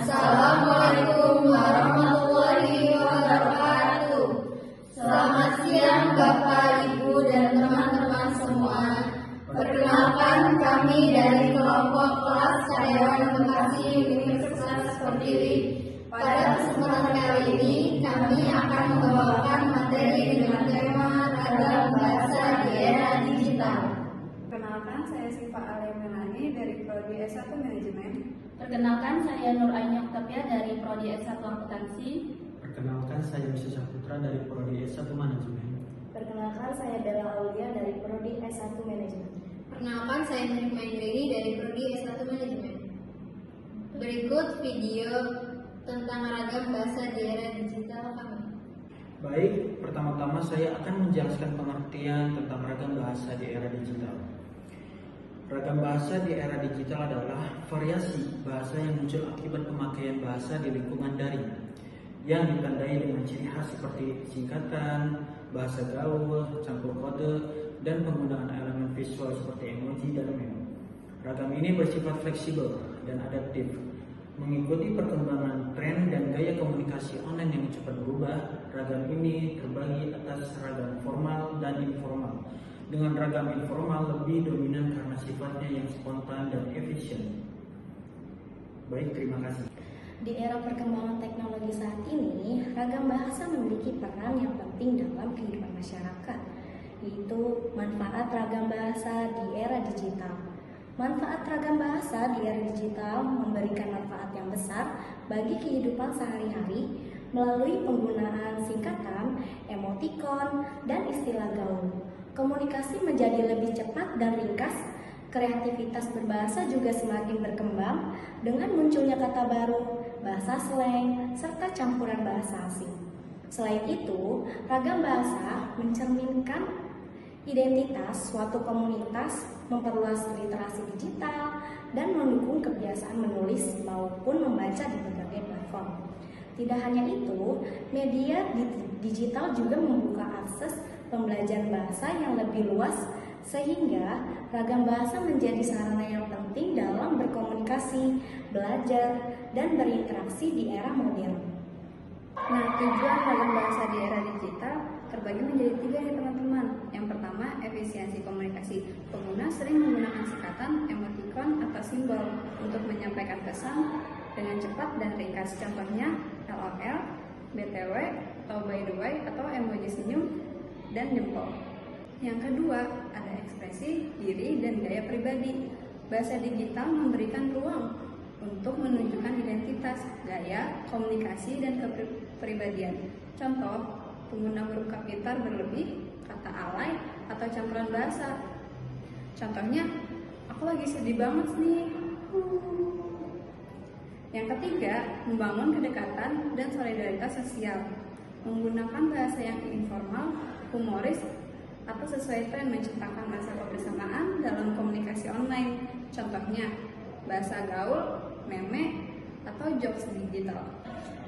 Assalamualaikum warahmatullahi wabarakatuh. Selamat siang Bapak, Ibu, dan teman-teman semua. Perkenalkan, kami dari kelompok kelas Karyawan Bekasi Universitas Berdiri. Pada kesempatan kali ini, kami akan membawakan materi dengan tema ragam bahasa di era digital. Perkenalkan, saya Siva Alemelani dari Prodi S1 Manajemen. Perkenalkan, saya Nur Aini Oktavia dari Prodi S1 Akuntansi. Perkenalkan, saya Wisnu Saputra dari Prodi S1 Manajemen. Perkenalkan, saya Bella Aulia dari Prodi S1 Manajemen. Perkenalkan, saya Nurima Indrini dari Prodi S1 Manajemen. Berikut video tentang ragam bahasa di era digital kami. Baik, pertama-tama saya akan menjelaskan pengertian tentang ragam bahasa di era digital. Ragam bahasa di era digital adalah variasi bahasa yang muncul akibat pemakaian bahasa di lingkungan daring yang ditandai dengan ciri khas seperti singkatan, bahasa gaul, campur kode, dan penggunaan elemen visual seperti emoji dan meme. Ragam ini bersifat fleksibel dan adaptif, mengikuti perkembangan tren dan gaya komunikasi online yang cepat berubah. Ragam ini terbagi atas ragam formal dan informal. Dengan ragam informal lebih dominan karena sifatnya yang spontan dan efisien. Baik, terima kasih. Di era perkembangan teknologi saat ini, ragam bahasa memiliki peran yang penting dalam kehidupan masyarakat, yaitu manfaat ragam bahasa di era digital. Manfaat ragam bahasa di era digital memberikan manfaat yang besar bagi kehidupan sehari-hari melalui penggunaan singkatan, emotikon, dan istilah gaul. Komunikasi menjadi lebih cepat dan ringkas. Kreativitas berbahasa juga semakin berkembang dengan munculnya kata baru, bahasa slang, serta campuran bahasa asing. Selain itu, ragam bahasa mencerminkan identitas suatu komunitas, memperluas literasi digital, dan mendukung kebiasaan menulis maupun membaca di berbagai platform. Tidak hanya itu, media digital juga membuka akses pembelajaran bahasa yang lebih luas, sehingga ragam bahasa menjadi sarana yang penting dalam berkomunikasi, belajar, dan berinteraksi di era modern. Nah, tujuan ragam bahasa di era digital terbagi menjadi 3 ya teman-teman. Yang pertama, efisiensi komunikasi. Pengguna sering menggunakan singkatan, emotikon, atau simbol untuk menyampaikan pesan dengan cepat dan ringkas. Contohnya LOL, BTW, atau by the way, atau emoji senyum dan jempol. Yang kedua, ada ekspresi diri dan gaya pribadi. Bahasa digital memberikan ruang untuk menunjukkan identitas, gaya, komunikasi, dan kepribadian. Contoh, pengguna huruf kapital berlebih, kata alay, atau campuran bahasa. Contohnya, aku lagi sedih banget nih. Yang ketiga, membangun kedekatan dan solidaritas sosial. Menggunakan bahasa yang informal, humoris, atau sesuai tren menciptakan rasa kebersamaan dalam komunikasi online. Contohnya, bahasa gaul, meme, atau jokes digital.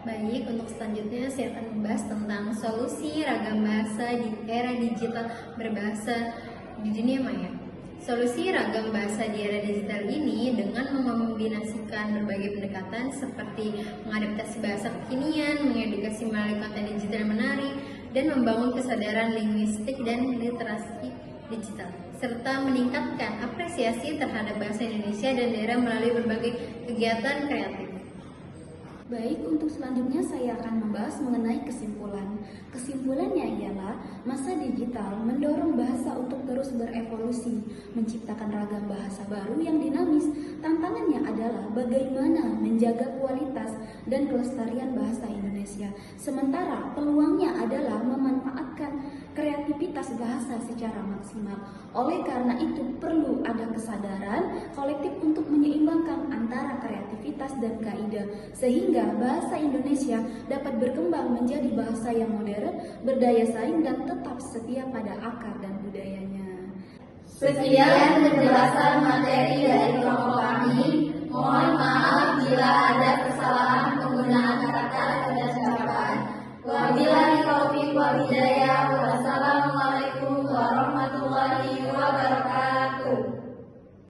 Baik, untuk selanjutnya saya akan membahas tentang solusi ragam bahasa di era digital berbahasa di dunia maya. Solusi ragam bahasa di era digital ini dengan mengombinasikan berbagai pendekatan seperti mengadaptasi bahasa kekinian, mengedukasi melalui konten digital yang menarik, dan membangun kesadaran linguistik dan literasi digital, serta meningkatkan apresiasi terhadap bahasa Indonesia dan daerah melalui berbagai kegiatan kreatif. Baik, untuk selanjutnya saya akan membahas mengenai kesimpulan. Kesimpulannya ialah masa digital mendorong bahasa untuk terus berevolusi, menciptakan ragam bahasa baru yang dinamis. Tantangannya adalah bagaimana menjaga kualitas dan kelestarian bahasa Indonesia. Sementara peluangnya adalah memanfaatkan kreativitas bahasa secara maksimal. Oleh karena itu perlu ada kesadaran kolektif untuk menyeimbangkan antara kreativitas dan kaidah, sehingga bahasa Indonesia dapat berkembang menjadi bahasa yang modern, berdaya saing, dan tetap setia pada akar dan budayanya. Sekian penjelasan materi dari